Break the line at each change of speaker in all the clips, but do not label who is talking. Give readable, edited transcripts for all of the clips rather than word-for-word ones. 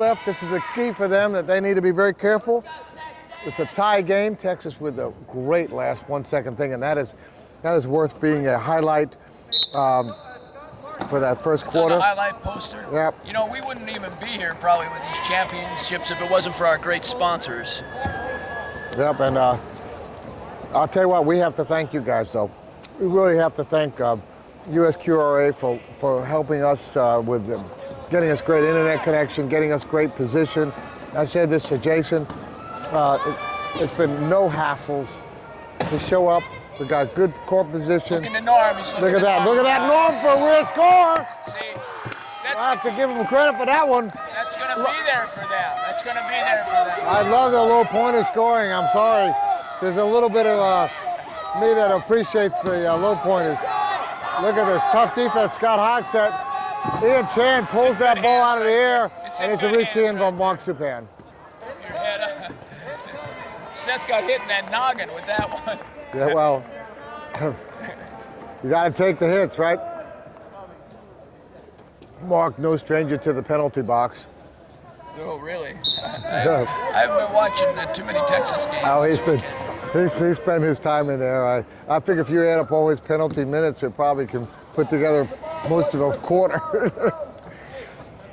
left. This is a key for them that they need to be very careful. It's a tie game. Texas with a great last 1 second thing, and that is worth being a highlight for that first quarter.
On the highlight poster.
Yep.
You know, we wouldn't even be here probably with these championships if it wasn't for our great sponsors.
Yep, and I'll tell you what, we have to thank you guys, though. We really have to thank USQRA for helping us with getting us great internet connection, getting us great position. I said this to Jason. It's been no hassles. We show up. We got good court position.
Looking to Norm.
Look at that. Look at that Norm for a real score.
See,
I have to give him credit for that one.
That's going to be there for them. That's going to be there for them.
I love the low pointer scoring. I'm sorry. There's a little bit of me that appreciates the low pointers. Look at this tough defense. Scott Hogsett. Ian Chan pulls that ball out of the air, and it's a reach in from Mark Supan.
Your head up. Seth got hit in that noggin with that one.
Yeah, well, you got to take the hits, right? Mark, no stranger to the penalty box.
Oh, really? I haven't been watching too many Texas games.
Oh, he's spent his time in there. I figure if you add up all his penalty minutes, it probably can put together most of a quarter.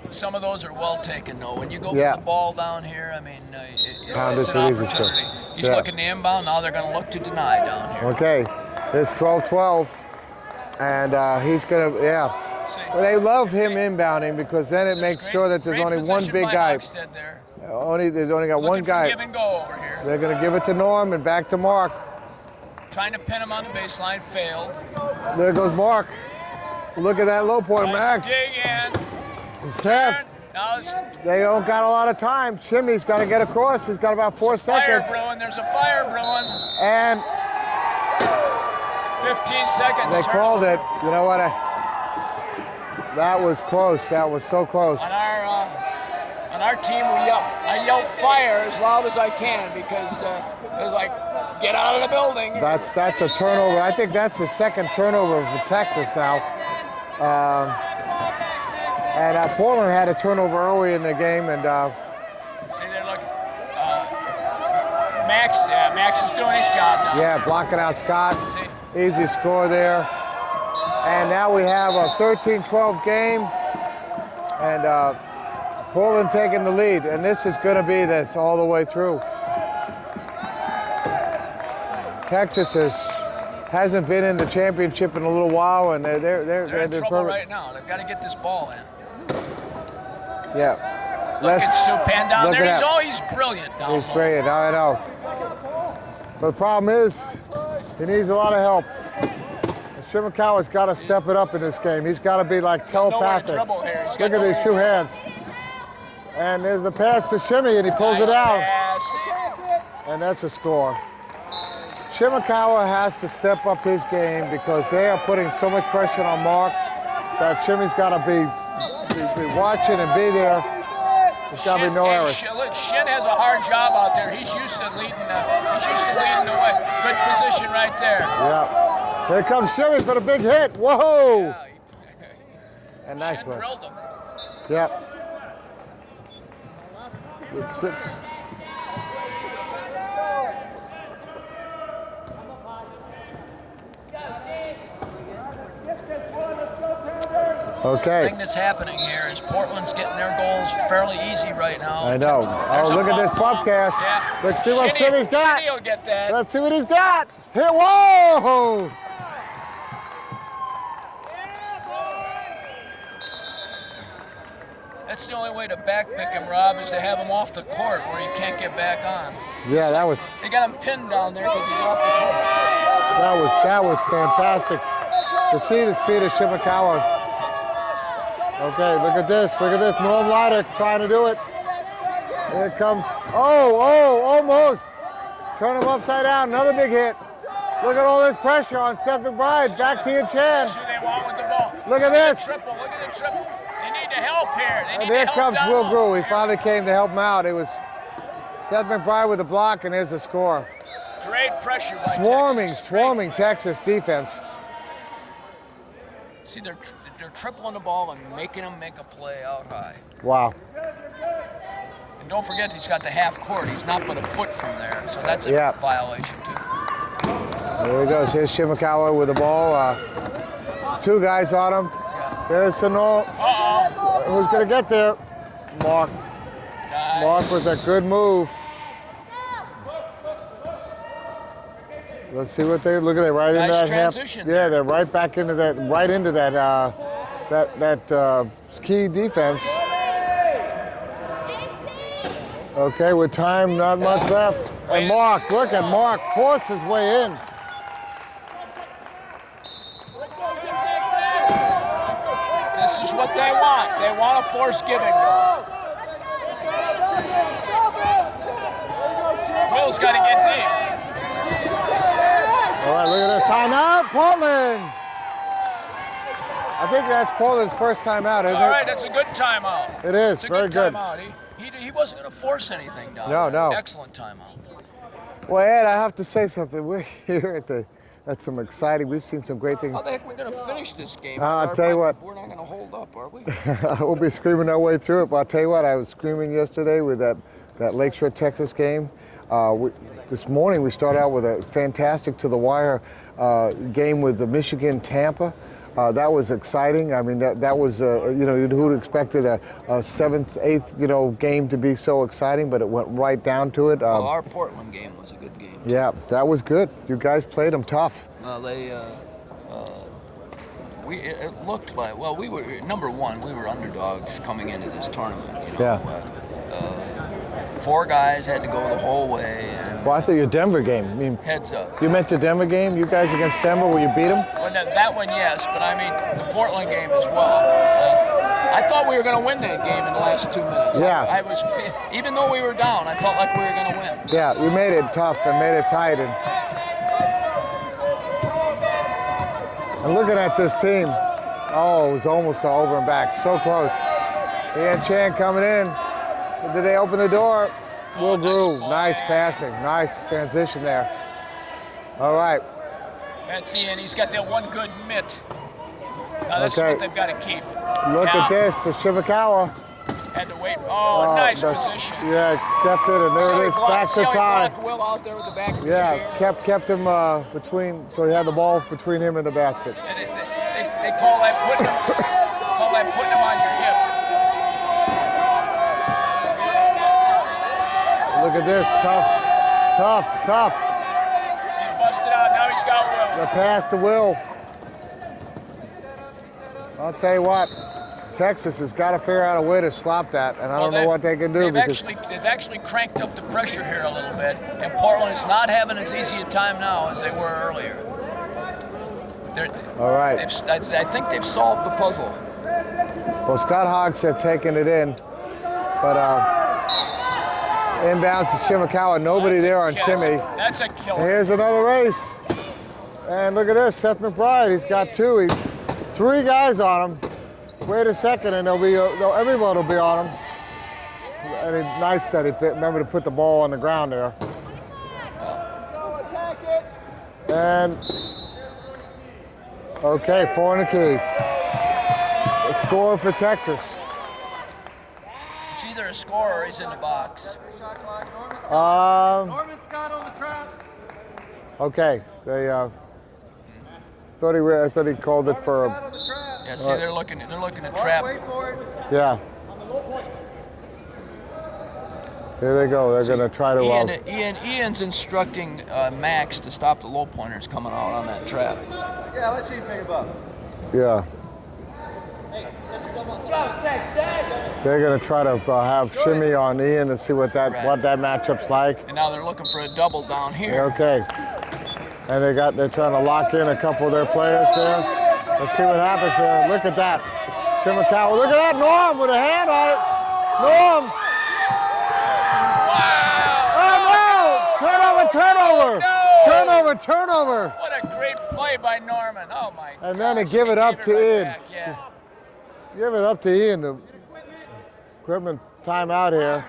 Some of those are well taken, though. When you go for the ball down here, I mean, it's an opportunity. He's looking to inbound. Now they're going to look to deny down here.
Okay, it's 12-12, and he's going to, Well, they love him inbounding because then it makes sure that there's only one big guy. There's only got one guy.
Give and go over here.
They're going to give it to Norm and back to Mark.
Trying to pin him on the baseline, failed.
There goes Mark. Look at that low point, Max.
Dig in.
Seth. They don't got a lot of time. Shimmy's got to get across. He's got about 4 seconds.
There's a fire brewing.
And
15 seconds.
They called it. You know what? That was close. That was so close.
On our team, I yell fire as loud as I can because it was like, get out of the building.
That's a turnover. I think that's the second turnover for Texas now. And Portland had a turnover early in the game, and
see there, look, Max is doing his job now.
Yeah, blocking out Scott. Easy score there. And now we have a 13-12 game, and Portland taking the lead. And this is going to be this all the way through. Texas hasn't been in the championship in a little while, and they're
in trouble right now. They've got to get this ball in.
Yeah.
Look at Supan down there. He's brilliant down
He's brilliant. I know. But the problem is, he needs a lot of help. Shimakawa's got to step it up in this game. He's got to be like telepathic.
Look
at these two hands. And there's the pass to Shimmy, and he pulls it out. And that's a score. Shimakawa has to step up his game because they are putting so much pressure on Mark that Shimmy's got to be watching and be there. There's got to be no errors.
Look, Shin has a hard job out there. He's used to leading. The way. Good position right there.
Yeah. Here comes Shimmy for the big hit. Whoa! And nice one.
Drilled him.
Yep. It's 6. Okay.
The thing that's happening here is Portland's getting their goals fairly easy right now.
I know. Oh, look at this Bobcast.
Yeah.
Let's see what Shimmy's got.
Shimmy will get that.
Let's see what he's got. Here, whoa!
That's the only way to backpick him, Rob, is to have him off the court where he can't get back on.
Yeah, that was.
They got him pinned down there because he's off the court.
That was fantastic. To see the speed of Shimakawa. Okay, look at this. Look at this. Norm Lydick trying to do it. Here comes. Oh, almost. Turn him upside down. Another big hit. Look at all this pressure on Seth McBride. Back to Ian Chan.
That's who they want with the ball.
Look at this.
Look at the triple. They need to help here.
And there comes Will Grew. He finally came to help him out. It was Seth McBride with a block, and there's the score.
Great pressure by Texas.
Swarming Texas defense.
See, they're tripling the ball and making them make a play out high.
Wow.
don't forget he's got the half court. He's not but a foot from there, so that's a violation too.
There he goes. Here's Shimakawa with the ball. 2 guys on him. There's Sano. Who's going to get there? Mark.
Nice.
Mark with a good move. Let's see what they look at. They right into that
transition.
Yeah, they're right back into that. Right into that. That ski defense. Okay, with time, not much left. And Mark, look at Mark, forced his way in.
This is what they want. They want a forced giving goal. Will's got to get deep.
All right, look at this timeout, Portland. I think that's Portland's first timeout, isn't it?
All right, that's a good timeout.
It is,
it's a
very good.
Timeout. He wasn't going to force anything down
there. No.
Excellent timeout.
Well, Ed, I have to say something. We're here at some exciting. We've seen some great things.
How the heck are we going to finish this game?
I'll tell you what.
We're not going to hold up, are we?
We'll be screaming our way through it. But I'll tell you what. I was screaming yesterday with that Lakeshore, Texas game. This morning we started out with a fantastic to the wire game with the Michigan Tampa. That was exciting. I mean, that was, who'd expected a 7th, 8th, game to be so exciting, but it went right down to it.
Well, our Portland game was a good game.
Yeah, that was good. You guys played them tough.
Well, it looked like, well, we were, number one, we were underdogs coming into this tournament.
Yeah.
4 guys had to go the whole way.
Well, I thought your Denver game. I mean,
heads up.
You meant the Denver game? You guys against Denver, where you beat them?
Well, that one, yes, but I mean the Portland game as well. I thought we were going to win that game in the last 2 minutes.
Yeah.
I was, even though we were down, I felt like we were going to win.
Yeah, you made it tough and made it tight. And looking at this team, it was almost over and back. So close. Ian Chan coming in. Did they open the door? Will Grew, nice passing, nice transition there. All right.
That's Ian, he's got that one good mitt. Now this is what they've got to keep.
Look at this, to Shimakawa.
Had to wait for, nice position.
Yeah, kept it, and there it is, back to tie.
Will out there with the back of the
kept him between, so he had the ball between him and the basket.
And they call that putting him on your hip.
Look at this, tough.
He busted out, now he's got Will.
The pass to Will. I'll tell you what, Texas has got to figure out a way to stop that, and I don't know what they can do.
They've actually cranked up the pressure here a little bit, and Portland is not having as easy a time now as they were earlier.
All right.
I think they've solved the puzzle.
Well, Scott Hoggs had taken it in, but inbounds to Shimakawa. Nobody there on Shimmy.
That's a killer.
Here's another race. And look at this, Seth McBride. He's got 2. 3 guys on him. Wait a second, and everyone will be on him. And nice that he remember to put the ball on the ground there. And okay, 4 in the key. A score for Texas.
It's either a score or he's in the box.
Norman Scott on the trap.
Okay, they I thought he called it for.
Yeah, see, they're looking to trap.
Wait for it.
Yeah. Here they go. They're going to try to.
Ian's instructing Max to stop the low pointers coming out on that trap.
Yeah, let's see him pick him up.
Yeah. They're going to try to have Shimmy on Ian to see what that matchup's like.
And now they're looking for a double down here.
Okay. And they're trying to lock in a couple of their players there. Let's see what happens here. Look at that. Shimakawa. Look at that. Norm with a hand on it. Norm.
Wow.
Oh, no. Turnover.
No.
Turnover.
What a great play by Norman. Oh, my God.
And then they give it up to Ian.
Yeah.
Give it up to Ian. The equipment timeout here.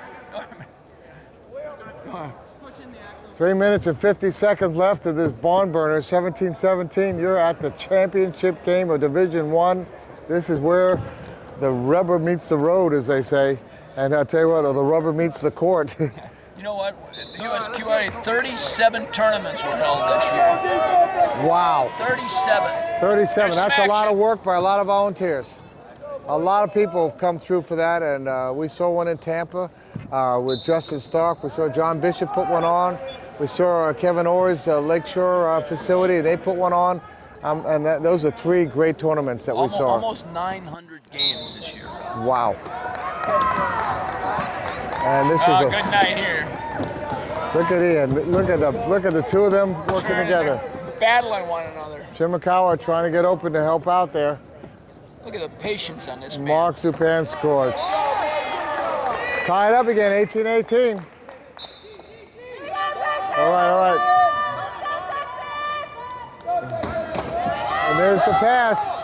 3 minutes and 50 seconds left of this barn burner, 17-17. You're at the championship game of Division I. This is where the rubber meets the road, as they say. And I'll tell you what, the rubber meets the court.
You know what? The USQRA 37 tournaments were held this year.
Wow.
37.
37.
They're
That's a lot of
smashing.
work by a lot of volunteers. A lot of people have come through for that, and we saw one in Tampa with Justin Stark. We saw John Bishop put one on. We saw Kevin Orr's Lakeshore facility. They put one on. Those are 3 great tournaments that we saw.
Almost 900 games this year.
Wow. And this is a
good night here.
Look at Ian. Look at the 2 of them working together.
Battling one another.
Chimikawa trying to get open to help out there.
Look at the patience on this man.
Mark Zupan scores. Tied up again, 18-18. All right. And there's the pass.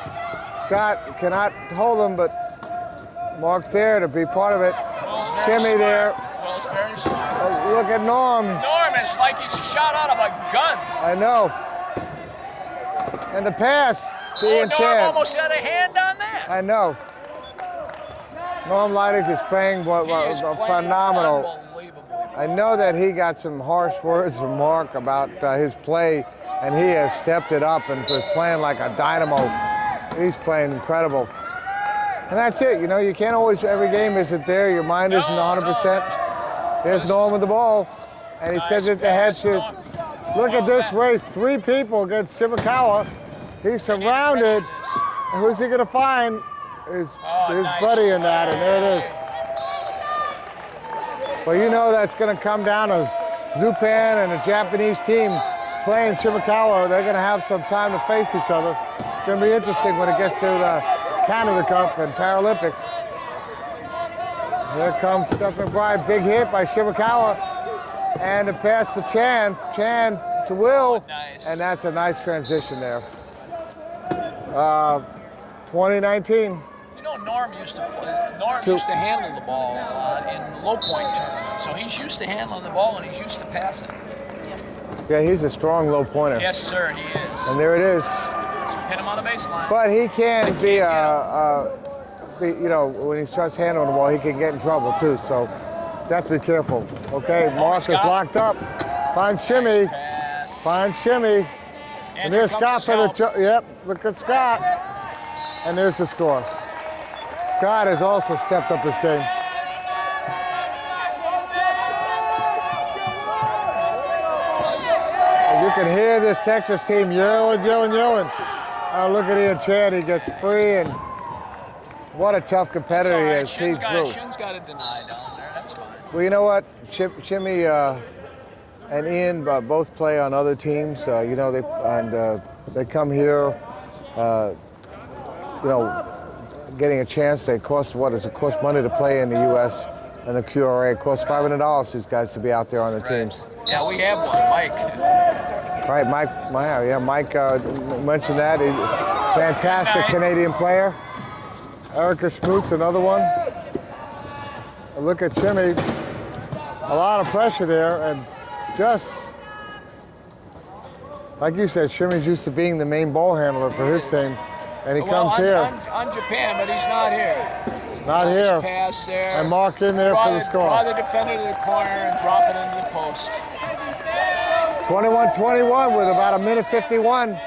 Scott cannot hold him, but Mark's there to be part of it. Shimmy there.
Will's very smart.
Look at Norm.
Norm is like he's shot out of a gun.
I know. And the pass to Ian
Norm
Chad.
almost had a hand on that.
I know. Norm Leidick is playing phenomenal.
Unbelievable.
I know that he got some harsh words from Mark about his play, and he has stepped it up and is playing like a dynamo. He's playing incredible. And that's it, you know, you can't always, every game isn't there, your mind isn't 100%. There's Norm with the ball, and he sends it ahead to, look at this race, 3 people against Chimikawa. He's surrounded. Who's he gonna find? His buddy in that, and there it is. Well, you know that's gonna come down to Zupan and a Japanese team playing Chimikawa. They're gonna have some time to face each other. It's gonna be interesting when it gets to the Canada Cup and Paralympics. Here comes Steph McBride, big hit by Chimikawa, and the pass to Chan. Chan to Will, and that's a nice transition there. 2019.
You know, Norm used to handle the ball in low point tournaments, so he's used to handling the ball and he's used to passing.
Yeah, he's a strong low pointer.
Yes, sir, he is.
And there it is.
Hit him on the baseline.
But he can be, you know, when he starts handling the ball, he can get in trouble too. So you have to be careful. Okay, Mark is locked up. Fine shimmy. Fine shimmy. And there's Scott for the, yep, look at Scott. And there's the score. Scott has also stepped up his game. And you can hear this Texas team yelling. Look at Ian Chan, he gets free, and what a tough competitor he is. He's through.
Shin's got it denied down there, that's fine.
Well, you know what? Shimmy and Ian both play on other teams. You know, they come here, you know, getting a chance. They cost, what does it cost money to play in the U.S. and the QRA? It costs $500 these guys to be out there on the teams.
Yeah, we have one, Mike.
Right, Mike mentioned that. He's a fantastic Canadian player. Erica Schmutz, another one. Look at Jimmy. A lot of pressure there, and just like you said, Shimmy's used to being the main ball handler for his team, and he comes here.
On Japan, but he's not here.
Not
nice
here.
Pass there.
And Mark in there for the score.
Draw the defender to the corner and drop it into the post.
21-21 with about 1:51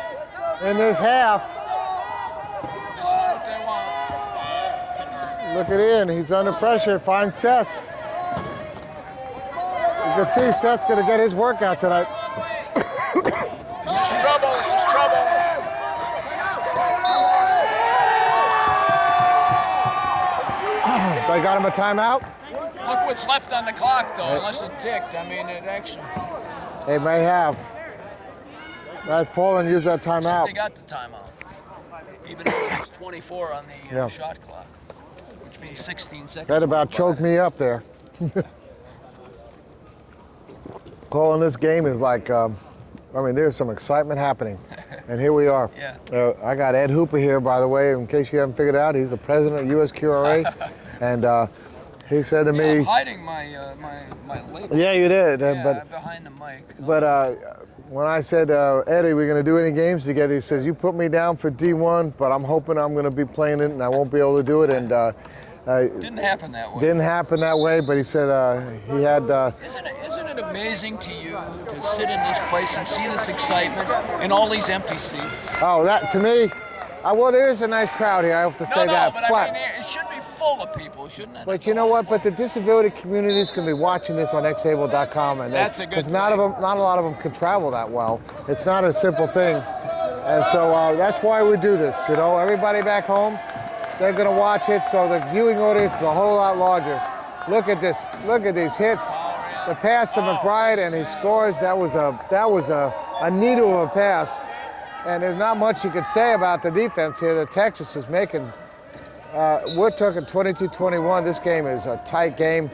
in this half.
This is what they want.
Look at Ian, he's under pressure, finds Seth. You can see Seth's gonna get his workout tonight.
This is trouble, this is trouble.
They got him a timeout?
Look what's left on the clock though, unless it ticked. I mean, it actually.
They may have. Matt Poland used that timeout.
They got the timeout. Even though it was 24 on the shot clock, which means 16 seconds.
That about choked me up there. Calling this game is like, I mean, there's some excitement happening. And here we are.
Yeah.
I got Ed Hooper here, by the way, in case you haven't figured it out. He's the president of USQRA. And he said to me...
I'm hiding my label.
Yeah, you did.
Yeah,
but
I'm behind the mic.
But when I said, Eddie, we're going to do any games together, he says, you put me down for D1, but I'm hoping I'm going to be playing it and I won't be able to do it. And
Didn't happen that way.
Didn't happen that way, but he said he had.
Isn't it amazing to you to sit in this place and see this excitement and all these empty seats?
Oh, that to me. Well, there is a nice crowd here. I have to say that.
But I mean, it should be full of people, shouldn't it?
But you know what? But the disability community is going to be watching this on xable.com, and
that's a good
because not a lot of them can travel that well. It's not a simple thing, and so that's why we do this. You know, everybody back home, they're going to watch it, so the viewing audience is a whole lot larger. Look at this. Look at these hits. The pass to McBride, and he scores. That was a needle of a pass. And there's not much you could say about the defense here that Texas is making. We're talking 22-21. This game is a tight game.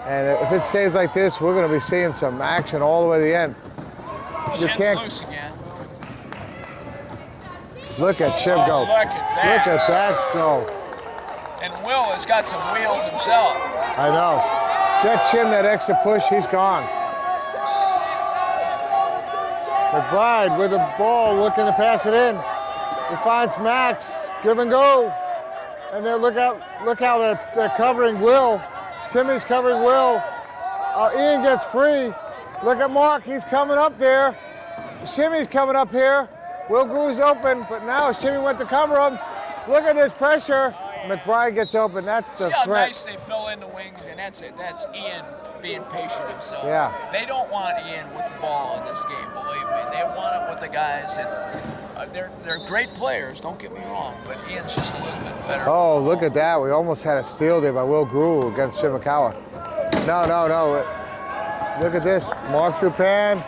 And if it stays like this, we're going to be seeing some action all the way to the end. You can't.
Loose again.
Look at Shim go.
Look at that.
Look at that go.
And Will has got some wheels himself.
I know. Get Shim that extra push. He's gone. McBride with the ball, looking to pass it in. He finds Max, give and go. And then look how they're covering Will. Simmons covering Will. Ian gets free. Look at Mark, he's coming up there. Shimmy's coming up here. Will Grew's open, but now Shimmy went to cover him. Look at this pressure. McBride gets open, that's the
See how
threat.
nice they fill in the wings, and that's it. That's Ian being patient himself.
Yeah.
They don't want Ian with the ball in this game, believe me. They want it with the guys, and they're great players, don't get me wrong, but Ian's just a little bit better.
Oh, look at that. We almost had a steal there by Will Grew against Shimakawa. No. Look at this. Mark Zupan,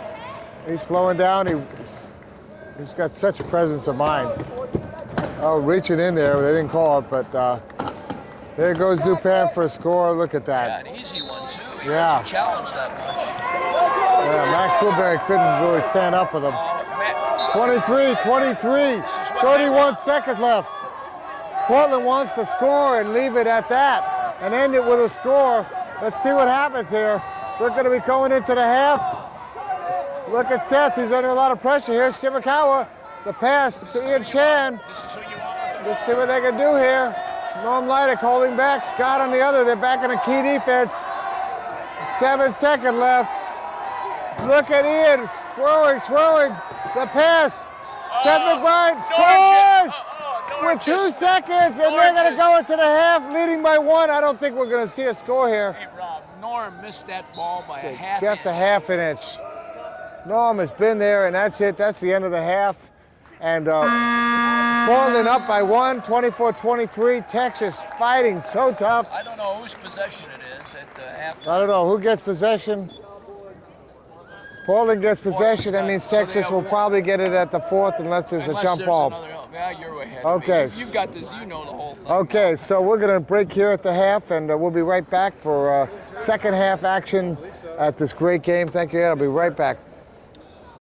he's slowing down. He's got such a presence of mind. Oh, reaching in there. They didn't call it, but there goes Zupan for a score. Look at that.
Yeah, an easy one, too. He
Yeah.
wasn't challenged that much.
Yeah, Max Woodbury couldn't really stand up with him. 23, 31 seconds left. Portland wants to score and leave it at that and end it with a score. Let's see what happens here. We're going to be going into the half. Look at Seth. He's under a lot of pressure here. Shimakawa, the pass to Ian Chan.
This is who you want.
Let's see what they can do here. Norm Leidick holding back. Scott on the other. They're back in a key defense. 7 seconds left. Look at Ian swirling. The pass. Seth McBride scores with 2 seconds, and they're going to go into the half, leading by 1. I don't think we're going to see a score here.
Hey, Rob, Norm missed that ball by a half
Just
inch.
a half an inch. Norm has been there, and that's it. That's the end of the half. And Portland up by 1, 24-23. Texas fighting so tough.
I don't know whose possession it is at the halftime.
I don't know who gets possession. Portland gets possession. That means Texas will probably get it at the 4th unless there's a jump ball.
Yeah, you're ahead.
Okay.
You've got this. You know the whole thing.
Okay, so we're going to break here at the half, and we'll be right back for second half action at this great game. Thank you, Ed. I'll be right back.